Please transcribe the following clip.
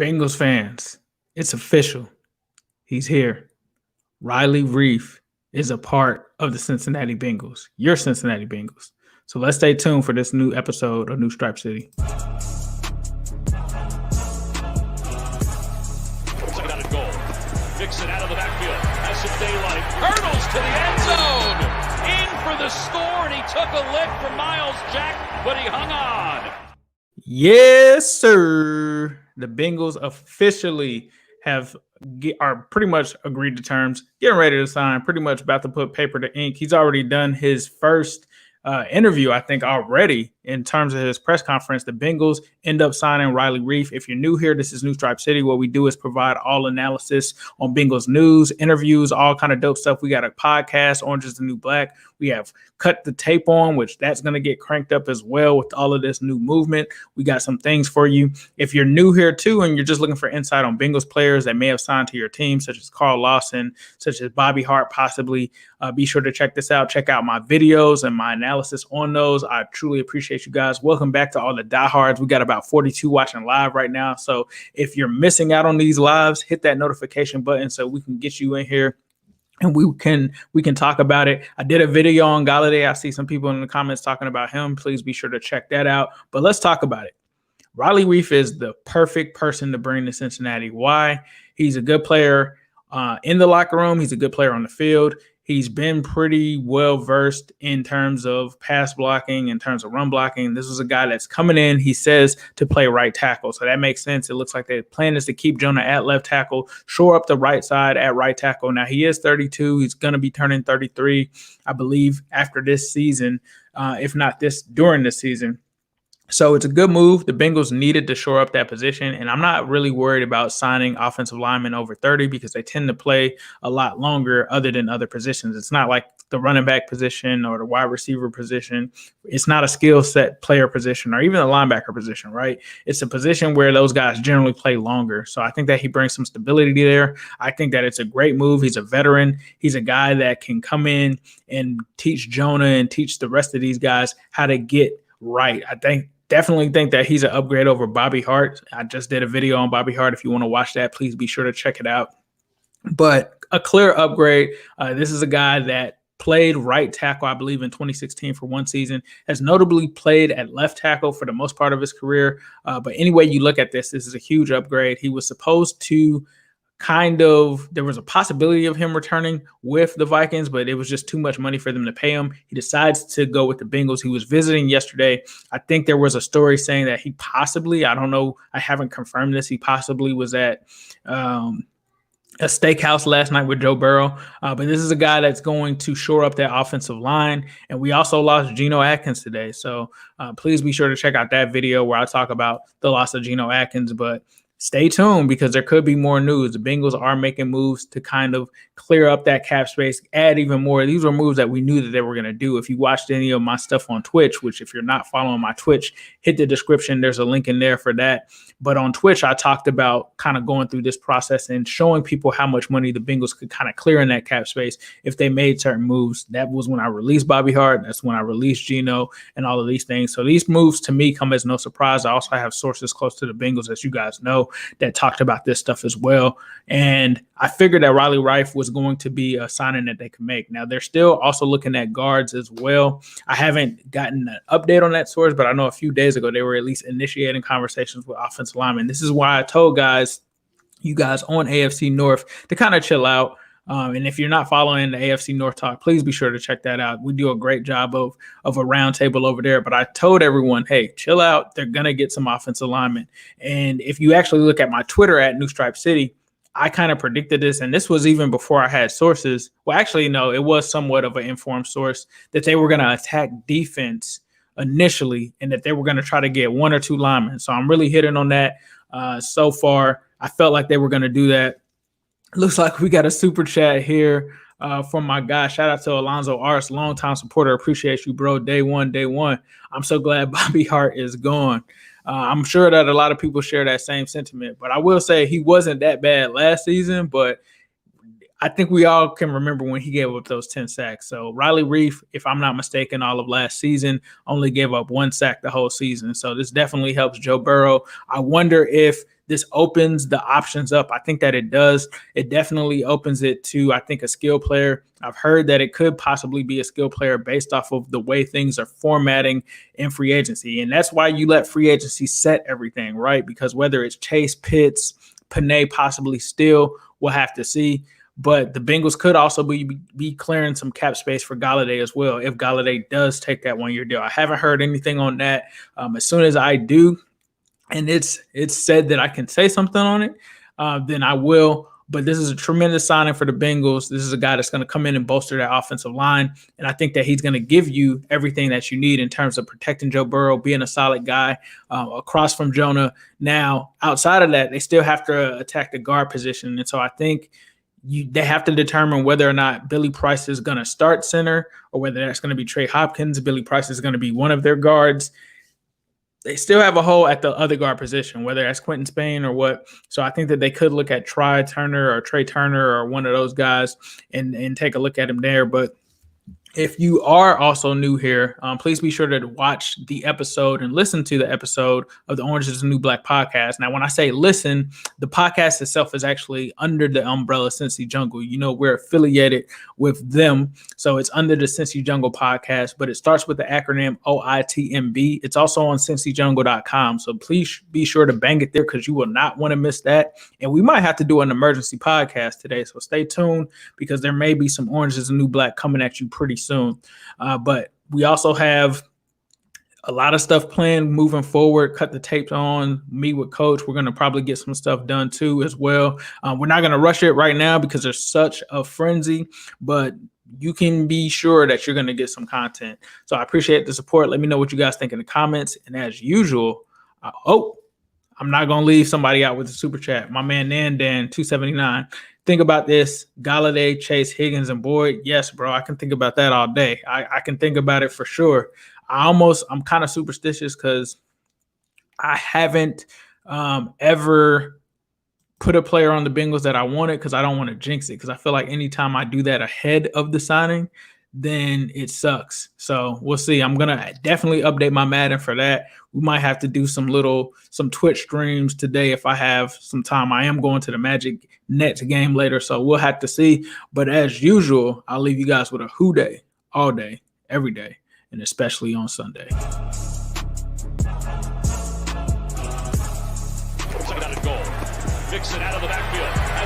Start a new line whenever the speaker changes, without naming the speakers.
Bengals fans, it's official. He's here. Riley Reiff is a part of the Cincinnati Bengals, your Cincinnati Bengals. So let's stay tuned for this new episode of New Stripe City.
Second out and goal. Dixon out of the backfield. Has some daylight. Hurdles to the end zone. In for the score, and he took a lick from Miles Jack, but he hung on.
Yes, sir. The Bengals officially are pretty much agreed to terms, getting ready to sign, pretty much about to put paper to ink. He's already done his first interview, I think, already in terms of his press conference. The Bengals end up signing Riley Reiff. If you're new here, this is New Stripe City. What we do is provide all analysis on Bengals news, interviews, all kind of dope stuff. We got a podcast, Orange is the New Black. We have Cut the Tape on, which that's going to get cranked up as well with all of this new movement. We got some things for you. If you're new here too, and you're just looking for insight on Bengals players that may have signed to your team, such as Carl Lawson, such as Bobby Hart, possibly, be sure to check this out. Check out my videos and my analysis on those. I truly appreciate you guys. Welcome back to all the diehards. We got about 42 watching live right now. So if you're missing out on these lives, hit that notification button so we can get you in here and we can talk about it. I did a video on Galladay. I see some people in the comments talking about him. Please be sure to check that out. But let's talk about it. Riley Reiff is the perfect person to bring to Cincinnati. Why? He's a good player in the locker room. He's a good player on the field. He's been pretty well versed in terms of pass blocking, in terms of run blocking. This was a guy that's coming in, he says, to play right tackle. So that makes sense. It looks like the plan is to keep Jonah at left tackle, shore up the right side at right tackle. Now, he is 32. He's going to be turning 33, I believe, after this season, if not during this season. So it's a good move. The Bengals needed to shore up that position, and I'm not really worried about signing offensive linemen over 30 because they tend to play a lot longer other than other positions. It's not like the running back position or the wide receiver position. It's not a skill set player position or even a linebacker position, right? It's a position where those guys generally play longer. So I think that he brings some stability there. I think that it's a great move. He's a veteran. He's a guy that can come in and teach Jonah and teach the rest of these guys how to get right. Definitely think that he's an upgrade over Bobby Hart. I just did a video on Bobby Hart. If you want to watch that, please be sure to check it out. But a clear upgrade. This is a guy that played right tackle, I believe, in 2016 for one season, has notably played at left tackle for the most part of his career. But anyway you look at this is a huge upgrade. He was supposed to there was a possibility of him returning with the Vikings, but it was just too much money for them to pay him. He decides to go with the Bengals. He was visiting yesterday. I think there was a story saying that he possibly, I don't know, I haven't confirmed this, he possibly was at a steakhouse last night with Joe Burrow. But this is a guy that's going to shore up that offensive line. And we also lost Geno Atkins today. So please be sure to check out that video where I talk about the loss of Geno Atkins. But stay tuned because there could be more news. The Bengals are making moves to kind of clear up that cap space, add even more. These were moves that we knew that they were going to do. If you watched any of my stuff on Twitch, which if you're not following my Twitch, hit the description. There's a link in there for that. But on Twitch, I talked about kind of going through this process and showing people how much money the Bengals could kind of clear in that cap space if they made certain moves. That was when I released Bobby Hart. That's when I released Geno and all of these things. So these moves to me come as no surprise. I also have sources close to the Bengals, as you guys know, that talked about this stuff as well. And I figured that Riley Reiff was going to be a signing that they could make. Now, they're still also looking at guards as well. I haven't gotten an update on that source, but I know a few days ago they were at least initiating conversations with offensive linemen. This is why I told you guys on AFC North to kind of chill out. And if you're not following the AFC North talk, please be sure to check that out. We do a great job of a roundtable over there. But I told everyone, hey, chill out. They're going to get some offensive linemen. And if you actually look at my Twitter at New Stripe City, I kind of predicted this. And this was even before I had sources. Well, actually, no, it was somewhat of an informed source that they were going to attack defense initially and that they were going to try to get one or two linemen. So I'm really hitting on that so far. I felt like they were going to do that. Looks like we got a super chat here from my guy. Shout out to Alonzo Ars, longtime supporter. Appreciate you, bro. Day one. I'm so glad Bobby Hart is gone. I'm sure that a lot of people share that same sentiment. But I will say he wasn't that bad last season. But I think we all can remember when he gave up those 10 sacks. So Riley Reiff, if I'm not mistaken, all of last season only gave up 1 sack the whole season. So this definitely helps Joe Burrow. I wonder if this opens the options up. I think that it does. It definitely opens it to, I think, a skill player. I've heard that it could possibly be a skill player based off of the way things are formatting in free agency. And that's why you let free agency set everything, right? Because whether it's Chase, Pitts, Panay, possibly Steele, we'll have to see. But the Bengals could also be clearing some cap space for Golladay as well if Golladay does take that 1-year deal. I haven't heard anything on that. As soon as I do, and it's said that I can say something on it, then I will. But this is a tremendous signing for the Bengals. This is a guy that's going to come in and bolster that offensive line. And I think that he's going to give you everything that you need in terms of protecting Joe Burrow, being a solid guy across from Jonah. Now, outside of that, they still have to attack the guard position. And so I think they have to determine whether or not Billy Price is going to start center or whether that's going to be Trey Hopkins. Billy Price is going to be one of their guards. They still have a hole at the other guard position, whether that's Quentin Spain or what. So I think that they could look at Trey Turner or one of those guys and take a look at him there. But if you are also new here, please be sure to watch the episode and listen to the episode of the Orange is the New Black podcast. Now, when I say listen, the podcast itself is actually under the umbrella Cincy Jungle. You know, we're affiliated with them. So it's under the Cincy Jungle podcast, but it starts with the acronym OITMB. It's also on cincyjungle.com. So please be sure to bang it there because you will not want to miss that. And we might have to do an emergency podcast today. So stay tuned because there may be some Orange is the New Black coming at you pretty soon. But we also have a lot of stuff planned moving forward. Cut the tapes on, meet with coach. We're going to probably get some stuff done too as well. We're not going to rush it right now because there's such a frenzy, but you can be sure that you're going to get some content. So I appreciate the support. Let me know what you guys think in the comments. And as usual, I'm not going to leave somebody out with a super chat. My man Nandan 279. Think about this: Golladay, Chase, Higgins, and Boyd. Yes, bro, I can think about that all day. I can think about it for sure. I'm kind of superstitious because I haven't ever put a player on the Bengals that I wanted because I don't want to jinx it. Because I feel like anytime I do that ahead of the signing, then it sucks. So we'll see. I'm going to definitely update my Madden for that. We might have to do some Twitch streams today if I have some time. I am going to the Magic Nets game later, so we'll have to see. But as usual, I'll leave you guys with a who day all day, every day, and especially on Sunday.
Second out and goal. Mixon out of the backfield.